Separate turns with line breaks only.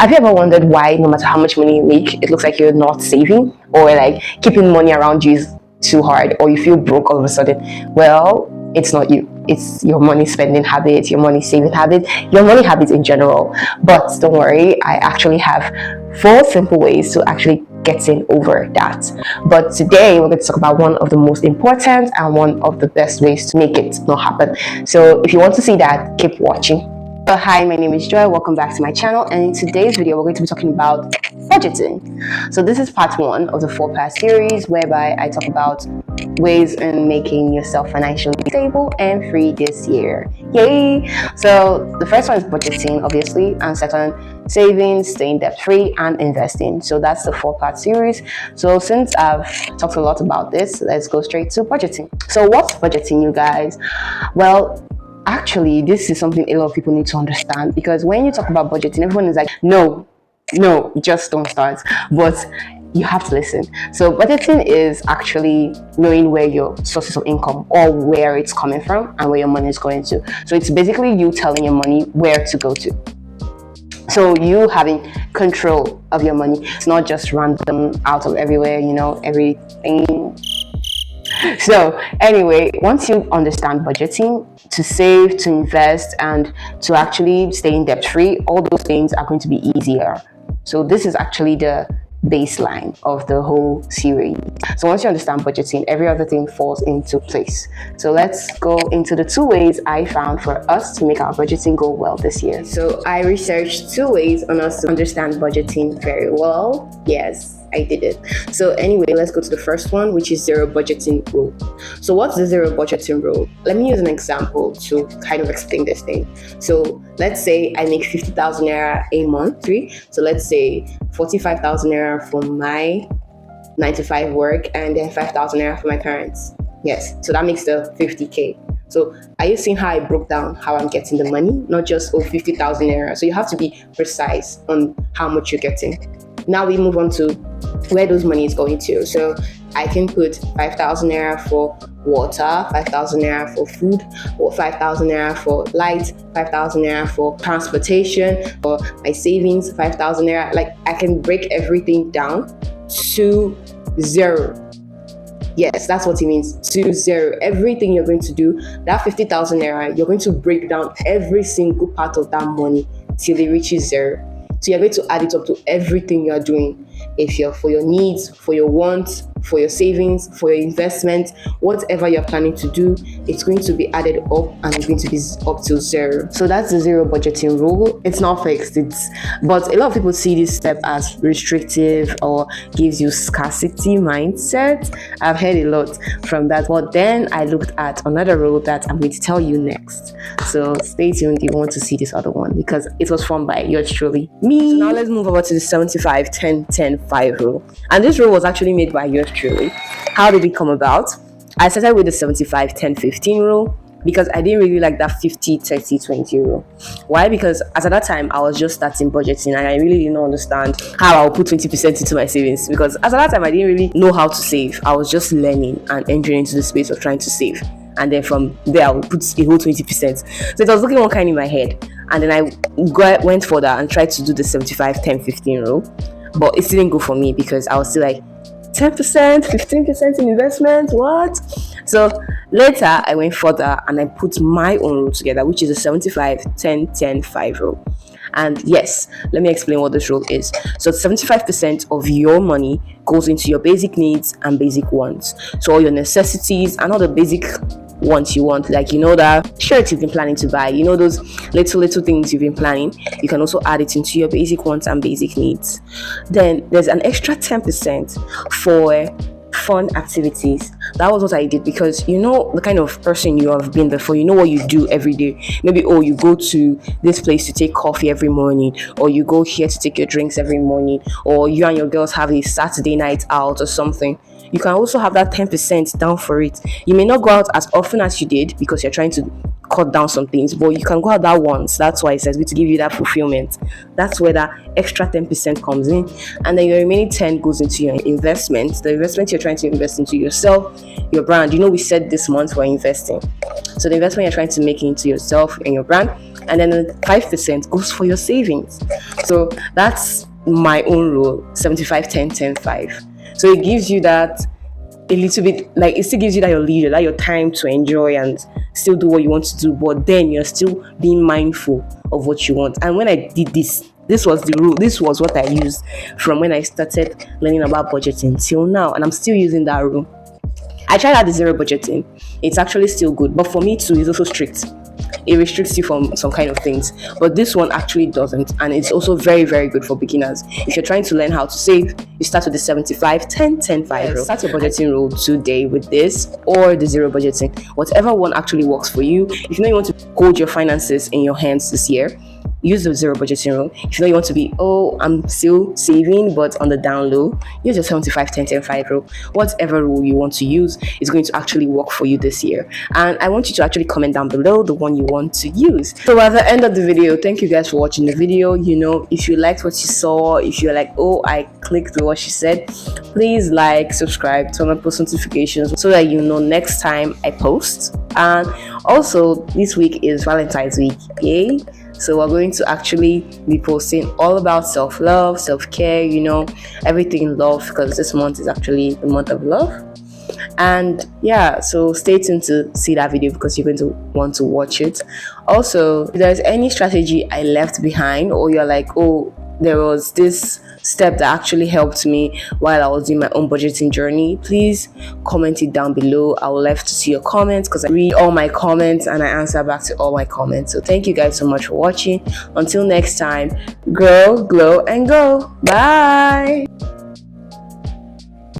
Have you ever wondered why no matter how much money you make, it looks like you're not saving, or like keeping money around you is too hard, or you feel broke all of a sudden? Well, it's not you. It's your money spending habit, your money saving habit, your money habits in general. But don't worry, I actually have 4 simple ways to actually getting over that. But today we're going to talk about one of the most important and one of the best ways to make it not happen. So if you want to see that, keep watching. So hi, my name is Joy. Welcome back to my channel, and in today's video we're going to be talking about budgeting. So this is part 1 of the 4-part series whereby I talk about ways in making yourself financially stable and free this year. Yay! So the first one is budgeting, obviously, and second, saving, staying debt free, and investing. So that's the 4-part series. So since I've talked a lot about this, let's go straight to budgeting. So what's budgeting, you guys? Well, actually, this is something a lot of people need to understand, because when you talk about budgeting, everyone is like, no, just don't start. But you have to listen. So budgeting is actually knowing where your sources of income or where it's coming from and where your money is going to. So it's basically you telling your money where to go to. So you having control of your money. It's not just random out of everywhere, everything. So anyway, once you understand budgeting, to save, to invest, and to actually stay in debt free, all those things are going to be easier. So this is actually the baseline of the whole series. So once you understand budgeting, every other thing falls into place. So let's go into the 2 ways I found for us to make our budgeting go well this year. So I researched 2 ways on us to understand budgeting very well. Yes, I did it. So anyway, let's go to the first one, which is zero budgeting rule. So what's the zero budgeting rule? Let me use an example to kind of explain this thing. So let's say I make 50,000 naira a month, so let's say 45,000 naira from my 9-to-5 work and then 5,000 naira for my parents. Yes, so that makes the 50k. So are you seeing how I broke down how I'm getting the money? Not just 50,000 naira. So you have to be precise on how much you're getting. Now we move on to where those money is going to. So I can put 5,000 naira for water, 5,000 naira for food, or 5,000 naira for light, 5,000 naira for transportation, or my savings, 5,000 naira. Like, I can break everything down to zero. Yes, that's what it means, to zero. Everything you're going to do, that 50,000 naira, you're going to break down every single part of that money till it reaches zero. So you're going to add it up to everything you're doing. If you're for your needs, for your wants, for your savings, for your investment, whatever you're planning to do, it's going to be added up and it's going to be up to zero. So that's the zero budgeting rule. It's not fixed. But a lot of people see this step as restrictive or gives you scarcity mindset. I've heard a lot from that. But then I looked at another rule that I'm going to tell you next. So stay tuned if you want to see this other one, because it was formed by yours truly, me. So now let's move over to the 75-10-10-5 rule. And this rule was actually made by yours truly. How did it come about? I started with the 75-10-15 rule because I didn't really like that 50-30-20 rule. Why? Because as at that time I was just starting budgeting and I really didn't understand how I'll put 20% into my savings, because as at that time I didn't really know how to save. I was just learning and entering into the space of trying to save, and then from there I would put a whole 20%. So it was looking one kind in my head, and then I went further and tried to do the 75-10-15 rule, but it didn't go for me because I was still like 10%, 15% in investment, what? So later I went further and I put my own rule together, which is a 75-10-10-5 rule. And yes, let me explain what this rule is. So 75% of your money goes into your basic needs and basic wants. So all your necessities and all the basic wants you want, like that shirt you've been planning to buy, those little things you've been planning, you can also add it into your basic wants and basic needs. Then there's an extra 10% for fun activities. That was what I did, because the kind of person you have been before, what you do every day. Maybe you go to this place to take coffee every morning, or you go here to take your drinks every morning, or you and your girls have a Saturday night out or something. You can also have that 10% down for it. You may not go out as often as you did because you're trying to cut down some things, but you can go out that once. That's why it says to give you that fulfillment. That's where that extra 10% comes in, and then your remaining 10 goes into your investment. The investment you're trying to invest into yourself, your brand. We said this month we're investing. So the investment you're trying to make into yourself and your brand, and then 5% goes for your savings. So that's my own rule: 75, 10, 10, 5. So it gives you that a little bit, like, it still gives you that your leisure, that your time to enjoy and still do what you want to do, but then you're still being mindful of what you want. And when I did this was the rule. This was what I used from when I started learning about budgeting till now, and I'm still using that rule. I tried out the zero budgeting. It's actually still good, but for me too, it's also strict. It restricts you from some kind of things, but this one actually doesn't, and it's also very, very good for beginners. If you're trying to learn how to save, you start with the 75, 10, 10, 5 rule. Start your budgeting rule today with this or the zero budgeting, whatever one actually works for you. If you know you want to hold your finances in your hands this year, use the zero budgeting rule. If you know you want to be, oh, I'm still saving but on the down low, use your 75, 10, 10, 5 rule. Whatever rule you want to use is going to actually work for you this year. And I want you to actually comment down below the one you want to use. So at the end of the video, thank you guys for watching the video. You know, if you liked what you saw, if you're like, oh, I clicked with what she said, please like, subscribe, turn on post notifications so that you know next time I post. And also, this week is Valentine's week, yay! So we're going to actually be posting all about self-love, self-care, you know, everything in love, because this month is actually the month of love. And yeah, so stay tuned to see that video because you're going to want to watch it. Also, if there's any strategy I left behind, or you're like, oh, there was this step that actually helped me while I was doing my own budgeting journey, please comment it down below. I would love to see your comments because I read all my comments and I answer back to all my comments. So thank you guys so much for watching. Until next time, grow, glow, and go. Bye.